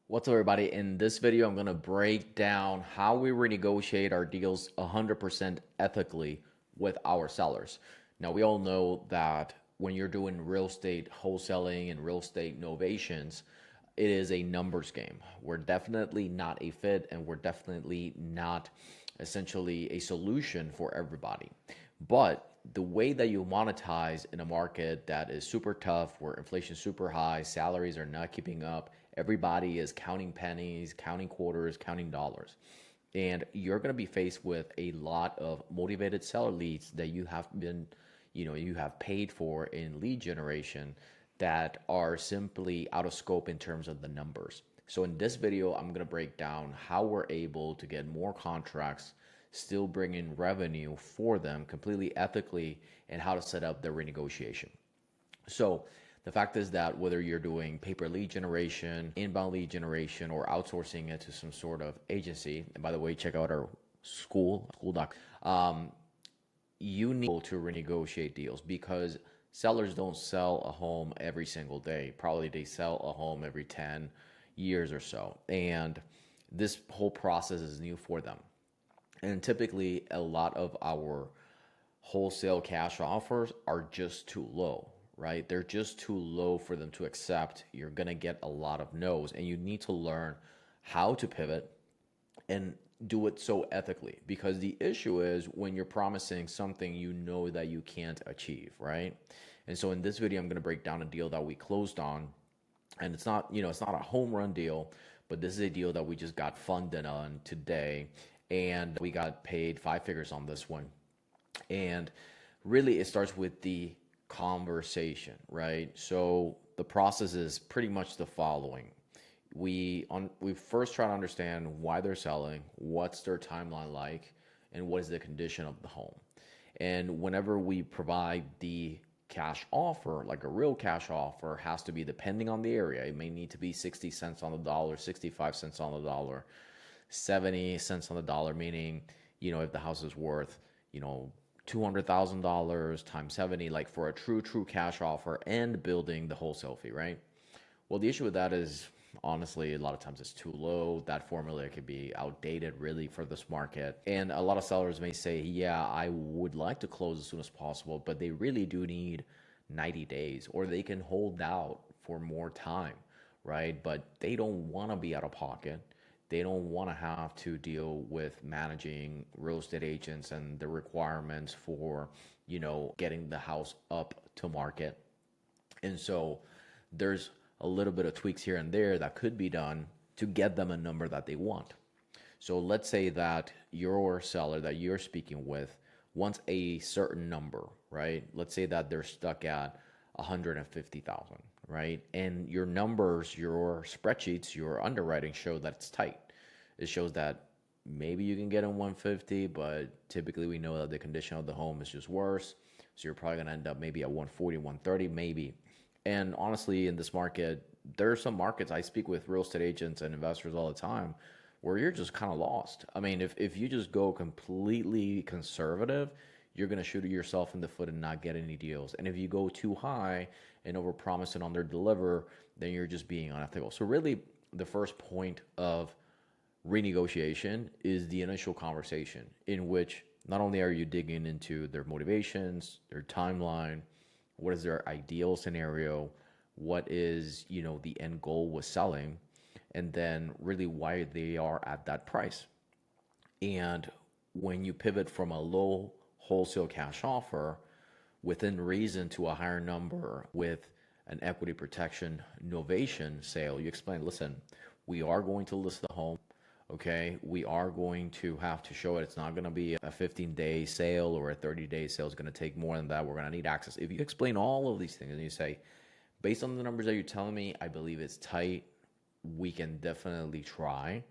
What's up, everybody? In this video, I'm going to break down how we renegotiate our deals 100% ethically with our sellers. Now, we all know that when you're doing real estate wholesaling and real estate novations, it is a numbers game. We're definitely not a fit, and we're definitely not essentially a solution for everybody. But the way that you monetize in a market that is super tough, where inflation is super high, salaries are not keeping up, everybody is counting pennies, counting quarters, counting dollars. And you're going to be faced with a lot of motivated seller leads that you have paid for in lead generation that are simply out of scope in terms of the numbers. So in this video, I'm going to break down how we're able to get more contracts, still bring in revenue for them completely ethically, and how to set up the renegotiation. So the fact is that whether you're doing paper lead generation, inbound lead generation, or outsourcing it to some sort of agency, and by the way, check out our school doc. You need to renegotiate deals because sellers don't sell a home every single day. Probably they sell a home every 10 years or so. And this whole process is new for them. And typically, a lot of our wholesale cash offers are just too low, right? They're just too low for them to accept. You're going to get a lot of no's, and you need to learn how to pivot and do it so ethically, because the issue is when you're promising something you know that you can't achieve, right? And so in this video, I'm going to break down a deal that we closed on, and it's not a home run deal, but this is a deal that we just got funded on today, and we got paid five figures on this one. And really, it starts with the conversation, right? So the process is pretty much the following. We first try to understand why they're selling, what's their timeline like, and what is the condition of the home. And whenever we provide the cash offer, like a real cash offer, has to be depending on the area. It may need to be 60 cents on the dollar, 65 cents on the dollar, 70 cents on the dollar, meaning, if the house is worth, $200,000 times 70, like for a true cash offer and building the wholesale fee, right? Well, the issue with that is, honestly, a lot of times it's too low. That formula could be outdated really for this market. And a lot of sellers may say, yeah, I would like to close as soon as possible, but they really do need 90 days, or they can hold out for more time, right? But they don't want to be out of pocket. They don't want to have to deal with managing real estate agents and the requirements for, getting the house up to market. And so there's a little bit of tweaks here and there that could be done to get them a number that they want. So let's say that your seller that you're speaking with wants a certain number, right? Let's say that they're stuck at 150,000, right? And your numbers, your spreadsheets, your underwriting show that it's tight. It shows that maybe you can get in 150, but typically we know that the condition of the home is just worse. So you're probably going to end up maybe at 140, 130, maybe. And honestly, in this market, there are some markets. I speak with real estate agents and investors all the time where you're just kind of lost. I mean, if you just go completely conservative, you're going to shoot yourself in the foot and not get any deals. And if you go too high and overpromise and underdeliver, then you're just being unethical. So really, the first point of renegotiation is the initial conversation, in which not only are you digging into their motivations, their timeline, what is their ideal scenario, what is the end goal with selling, and then really why they are at that price. And when you pivot from a low wholesale cash offer within reason to a higher number with an equity protection novation sale, you explain, listen, we are going to list the home. Okay, we are going to have to show it. It's not going to be a 15-day sale or a 30-day sale. It's going to take more than that. We're going to need access. If you explain all of these things and you say, based on the numbers that you're telling me, I believe it's tight, we can definitely try,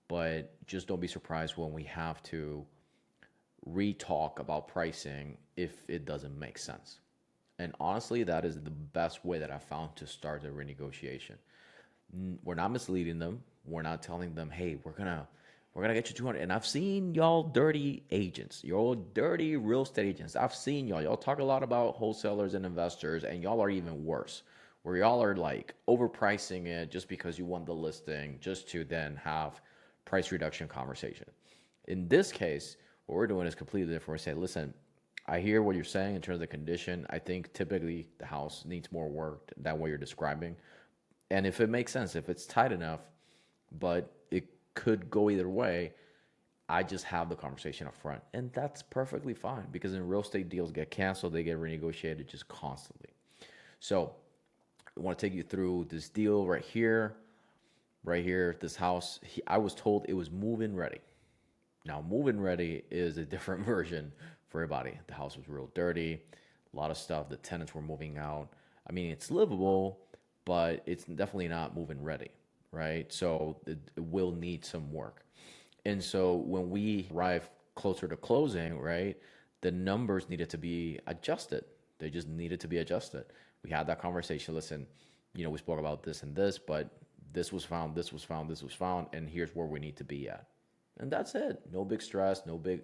but just don't be surprised when we have to re-talk about pricing if it doesn't make sense. And honestly, that is the best way that I found to start a renegotiation. We're not misleading them. We're not telling them, hey, we're gonna get you 200. And I've seen y'all dirty agents, y'all dirty real estate agents. I've seen y'all. Y'all talk a lot about wholesalers and investors, and y'all are even worse. where y'all are like overpricing it just because you want the listing, just to then have price reduction conversation. In this case, what we're doing is completely different. We say, listen, I hear what you're saying in terms of the condition. I think typically the house needs more work than what you're describing. And if it makes sense, if it's tight enough, but it could go either way, I just have the conversation up front. And that's perfectly fine because in real estate, deals get canceled, they get renegotiated just constantly. So I want to take you through this deal right here. Right here, this house, I was told it was move-in ready. Now, move-in ready is a different version for everybody. The house was real dirty, a lot of stuff. The tenants were moving out. I mean, it's livable, but it's definitely not move-in ready, right? So it will need some work. And so when we arrived closer to closing, right, the numbers needed to be adjusted. They just needed to be adjusted. We had that conversation. Listen, we spoke about this and this, but this was found, this was found, this was found, and here's where we need to be at. And that's it. No big stress, no big,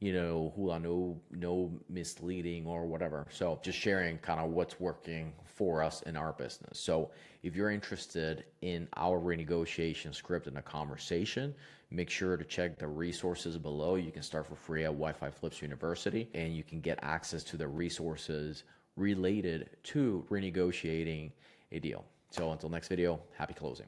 hula, no misleading or whatever. So just sharing kind of what's working for us in our business. So if you're interested in our renegotiation script and a conversation, make sure to check the resources below. You can start for free at Wi-Fi Flips University, and you can get access to the resources related to renegotiating a deal. So until next video, happy closing.